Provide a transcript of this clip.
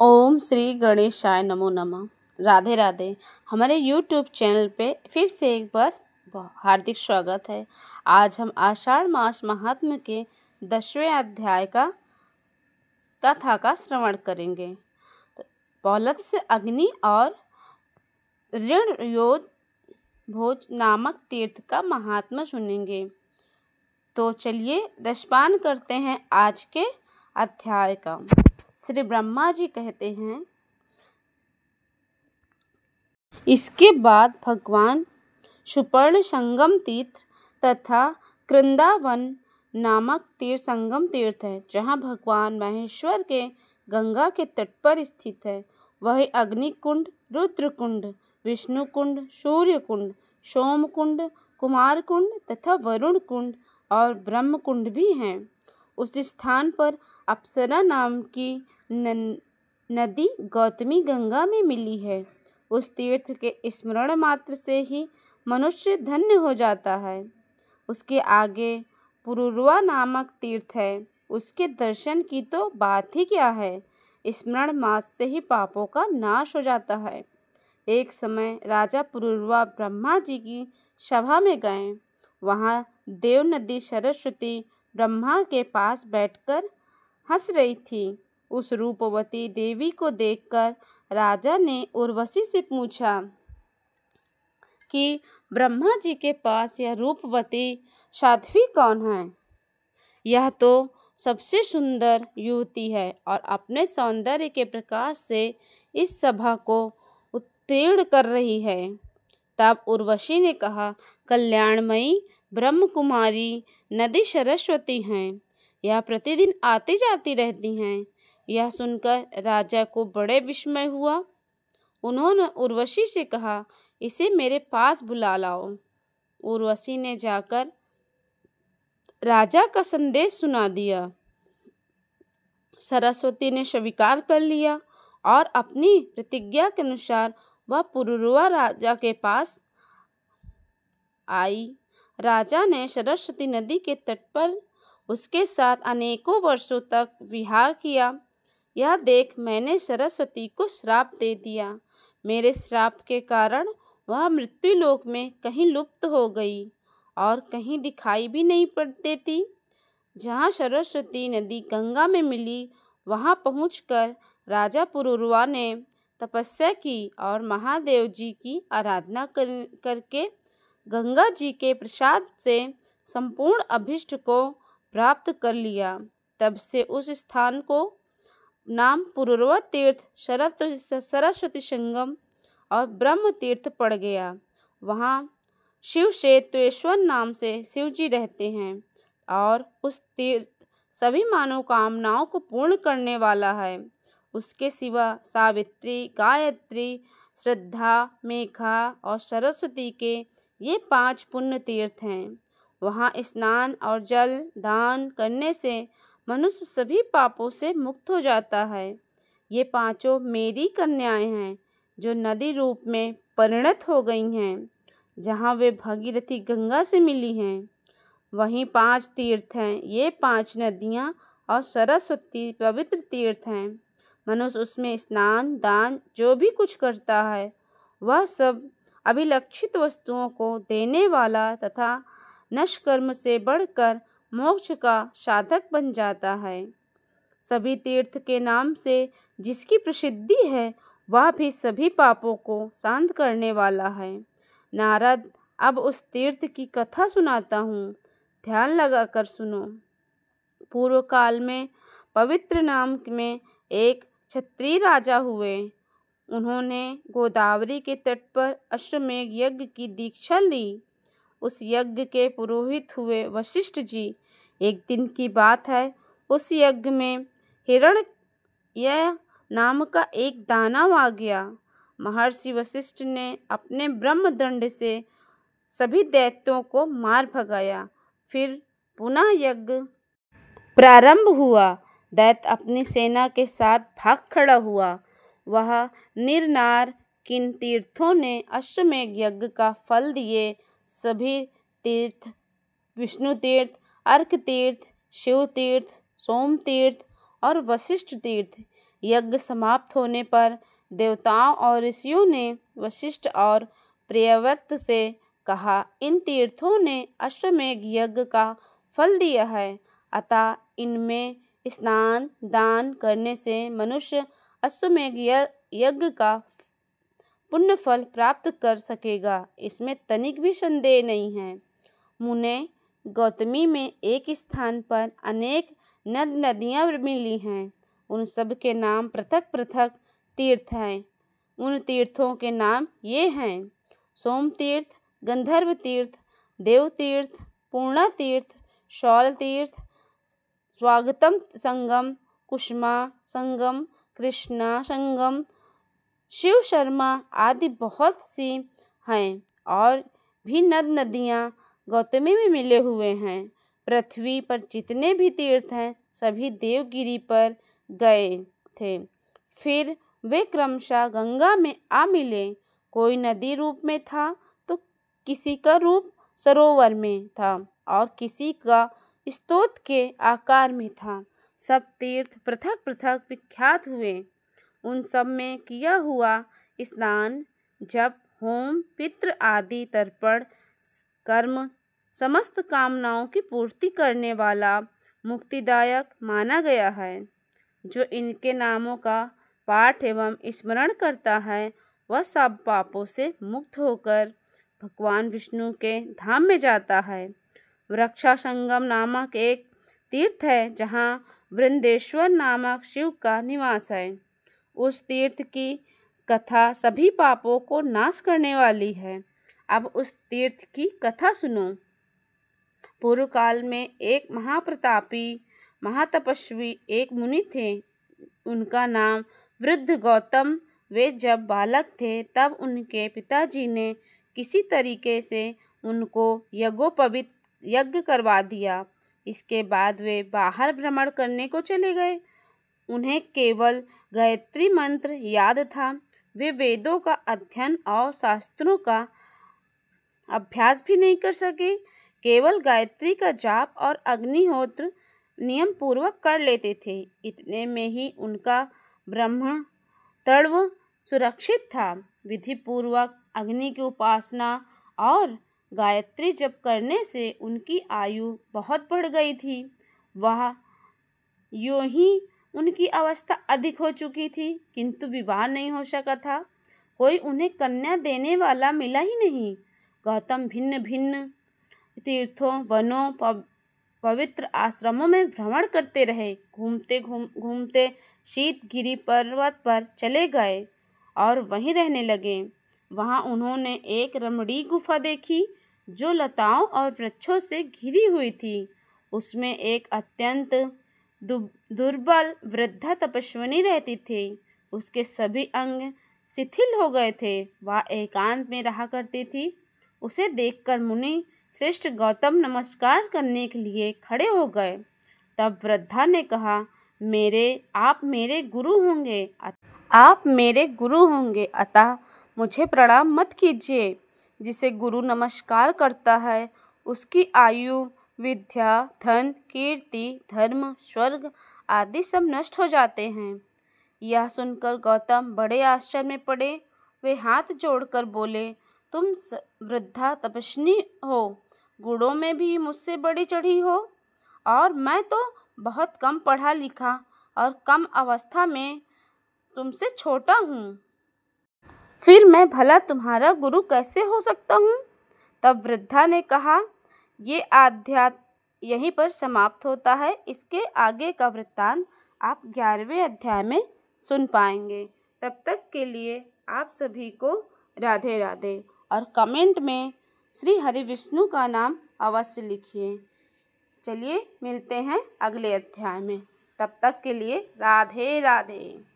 ओम श्री गणेशाय नमो नमः। राधे राधे। हमारे YouTube चैनल पे फिर से एक बार हार्दिक स्वागत है। आज हम आषाढ़ मास महात्म्य के 10वें अध्याय का कथा का श्रवण करेंगे। तो पौलत से अग्नि और ऋण योद भोज नामक तीर्थ का महात्म्य सुनेंगे। तो चलिए रसपान करते हैं आज के अध्याय का। श्री ब्रह्मा जी कहते हैं, इसके बाद भगवान सुपर्ण संगम तीर्थ तथा कृंदावन नामक तीर्थ संगम तीर्थ है, जहाँ भगवान महेश्वर के गंगा के तट पर स्थित है। वही अग्नि कुंड, रुद्र कुंड, विष्णु कुंड, सूर्य कुंड, सोम कुंड, कुमार कुंड तथा वरुण कुंड और ब्रह्म कुंड भी हैं। उस स्थान पर अप्सरा नाम की नदी गौतमी गंगा में मिली है। उस तीर्थ के स्मरण मात्र से ही मनुष्य धन्य हो जाता है। उसके आगे पुरुरवा नामक तीर्थ है, उसके दर्शन की तो बात ही क्या है। स्मरण मात्र से ही पापों का नाश हो जाता है। एक समय राजा पुरुरवा ब्रह्मा जी की सभा में गए। वहाँ देव नदी सरस्वती ब्रह्मा के पास बैठकर हंस रही थी। उस रूपवती देवी को देखकर राजा ने उर्वशी से पूछा कि ब्रह्मा जी के पास यह रूपवती साध्वी कौन है? यह तो सबसे सुंदर युवती है और अपने सौंदर्य के प्रकाश से इस सभा को उत्तीर्ण कर रही है। तब उर्वशी ने कहा, कल्याणमयी ब्रह्म कुमारी नदी सरस्वती हैं। यह प्रतिदिन आती जाती रहती हैं। यह सुनकर राजा को बड़े विस्मय हुआ। उन्होंने उर्वशी से कहा, इसे मेरे पास बुला लाओ। उर्वशी ने जाकर राजा का संदेश सुना दिया। सरस्वती ने स्वीकार कर लिया और अपनी प्रतिज्ञा के अनुसार वह पुरुरवा राजा के पास आई। राजा ने सरस्वती नदी के तट पर उसके साथ अनेकों वर्षों तक विहार किया। यह देख मैंने सरस्वती को श्राप दे दिया। मेरे श्राप के कारण वह मृत्यु लोक में कहीं लुप्त हो गई और कहीं दिखाई भी नहीं पड़ देती। जहाँ सरस्वती नदी गंगा में मिली, वहाँ पहुंचकर राजा पुरुरवा ने तपस्या की और महादेव जी की आराधना करके गंगा जी के प्रसाद से संपूर्ण अभिष्ट को प्राप्त कर लिया। तब से उस स्थान को नाम पुरुरवा तीर्थ, सरस्वती संगम और ब्रह्म तीर्थ पड़ गया। वहाँ शिव शेत्वेश्वर नाम से शिव जी रहते हैं और उस तीर्थ सभी मनोकामनाओं को पूर्ण करने वाला है। उसके सिवा सावित्री, गायत्री, श्रद्धा, मेघा और सरस्वती के ये 5 पुण्य तीर्थ हैं। वहाँ स्नान और जल दान करने से मनुष्य सभी पापों से मुक्त हो जाता है। ये 5 मेरी कन्याएं हैं जो नदी रूप में परिणत हो गई हैं। जहाँ वे भागीरथी गंगा से मिली हैं, वहीं 5 तीर्थ हैं। ये 5 नदियाँ और सरस्वती पवित्र तीर्थ हैं। मनुष्य उसमें स्नान दान जो भी कुछ करता है, वह सब अभिलक्षित वस्तुओं को देने वाला तथा नष्कर्म से बढ़कर मोक्ष का साधक बन जाता है। सभी तीर्थ के नाम से जिसकी प्रसिद्धि है, वह भी सभी पापों को शांत करने वाला है। नारद, अब उस तीर्थ की कथा सुनाता हूँ, ध्यान लगाकर सुनो। पूर्व काल में पवित्र नाम में एक क्षत्रिय राजा हुए। उन्होंने गोदावरी के तट पर अश्वमेध यज्ञ की दीक्षा ली। उस यज्ञ के पुरोहित हुए वशिष्ठ जी। एक दिन की बात है, उस यज्ञ में हिरण्य नाम का एक दानव आ गया। महर्षि वशिष्ठ ने अपने ब्रह्मदंड से सभी दैत्यों को मार भगाया। फिर पुनः यज्ञ प्रारंभ हुआ। दैत्य अपनी सेना के साथ भाग खड़ा हुआ। वह निर्नार किन तीर्थों ने अश्वमेध यज्ञ का फल दिए। सभी तीर्थ, विष्णु तीर्थ, अर्क तीर्थ, शिव तीर्थ, सोम तीर्थ और वशिष्ठ तीर्थ, यज्ञ समाप्त होने पर देवताओं और ऋषियों ने वशिष्ठ और प्रियव्रत से कहा, इन तीर्थों ने अश्वमेध यज्ञ का फल दिया है, अतः इनमें स्नान दान करने से मनुष्य अश्वमेध यज्ञ का पुण्य फल प्राप्त कर सकेगा, इसमें तनिक भी संदेह नहीं है। मुने, गौतमी में एक स्थान पर अनेक नदियाँ मिली हैं। उन सब के नाम पृथक पृथक तीर्थ हैं। उन तीर्थों के नाम ये हैं: सोम तीर्थ, गंधर्व तीर्थ, देव तीर्थ, पूर्णा तीर्थ, शौल तीर्थ, स्वागतम संगम, कुष्मा संगम, कृष्णा संगम, शिव शर्मा आदि बहुत सी हैं। और भी नदियाँ गौतमी में मिले हुए हैं। पृथ्वी पर जितने भी तीर्थ हैं सभी देवगिरी पर गए थे। फिर वे क्रमशः गंगा में आ मिले। कोई नदी रूप में था तो किसी का रूप सरोवर में था और किसी का स्तोत्र के आकार में था। सब तीर्थ पृथक पृथक विख्यात हुए। उन सब में किया हुआ स्नान, जप, होम, पितृ आदि तर्पण कर्म समस्त कामनाओं की पूर्ति करने वाला मुक्तिदायक माना गया है। जो इनके नामों का पाठ एवं स्मरण करता है वह सब पापों से मुक्त होकर भगवान विष्णु के धाम में जाता है। वृक्षा संगम नामक एक तीर्थ है जहाँ वृंदेश्वर नामक शिव का निवास है। उस तीर्थ की कथा सभी पापों को नाश करने वाली है। अब उस तीर्थ की कथा सुनो। पूर्व काल में एक महाप्रतापी महातपस्वी एक मुनि थे। उनका नाम वृद्ध गौतम। वे जब बालक थे तब उनके पिताजी ने किसी तरीके से उनको यज्ञोपवीत यज्ञ करवा दिया। इसके बाद वे बाहर भ्रमण करने को चले गए। उन्हें केवल गायत्री मंत्र याद था। वे वेदों का अध्ययन और शास्त्रों का अभ्यास भी नहीं कर सके। केवल गायत्री का जाप और अग्निहोत्र नियम पूर्वक कर लेते थे। इतने में ही उनका ब्रह्मतर्व सुरक्षित था। विधि पूर्वक अग्नि की उपासना और गायत्री जप करने से उनकी आयु बहुत बढ़ गई थी। वह यूं ही उनकी अवस्था अधिक हो चुकी थी, किंतु विवाह नहीं हो सका था। कोई उन्हें कन्या देने वाला मिला ही नहीं। गौतम भिन्न भिन्न तीर्थों, वनों, पवित्र आश्रमों में भ्रमण करते रहे। घूमते शीतगिरी पर्वत पर चले गए और वहीं रहने लगे। वहां उन्होंने एक रमणीय गुफा देखी जो लताओं और वृक्षों से घिरी हुई थी। उसमें एक अत्यंत दुर्बल वृद्धा तपस्विनी रहती थी। उसके सभी अंग शिथिल हो गए थे। वह एकांत में रहा करती थी। उसे देखकर मुनि श्रेष्ठ गौतम नमस्कार करने के लिए खड़े हो गए। तब वृद्धा ने कहा, आप मेरे गुरु होंगे, अतः मुझे प्रणाम मत कीजिए। जिसे गुरु नमस्कार करता है उसकी आयु, विद्या, धन, कीर्ति, धर्म, स्वर्ग आदि सब नष्ट हो जाते हैं। यह सुनकर गौतम बड़े आश्चर्य में पड़े। वे हाथ जोड़कर बोले, तुम वृद्धा तपस्विनी हो, गुणों में भी मुझसे बड़ी चढ़ी हो, और मैं तो बहुत कम पढ़ा लिखा और कम अवस्था में तुमसे छोटा हूँ। फिर मैं भला तुम्हारा गुरु कैसे हो सकता हूँ? तब वृद्धा ने कहा, ये अध्याय यहीं पर समाप्त होता है। इसके आगे का वृत्तांत आप 11वें अध्याय में सुन पाएंगे। तब तक के लिए आप सभी को राधे राधे, और कमेंट में श्री हरि विष्णु का नाम अवश्य लिखिए। चलिए मिलते हैं अगले अध्याय में। तब तक के लिए राधे राधे।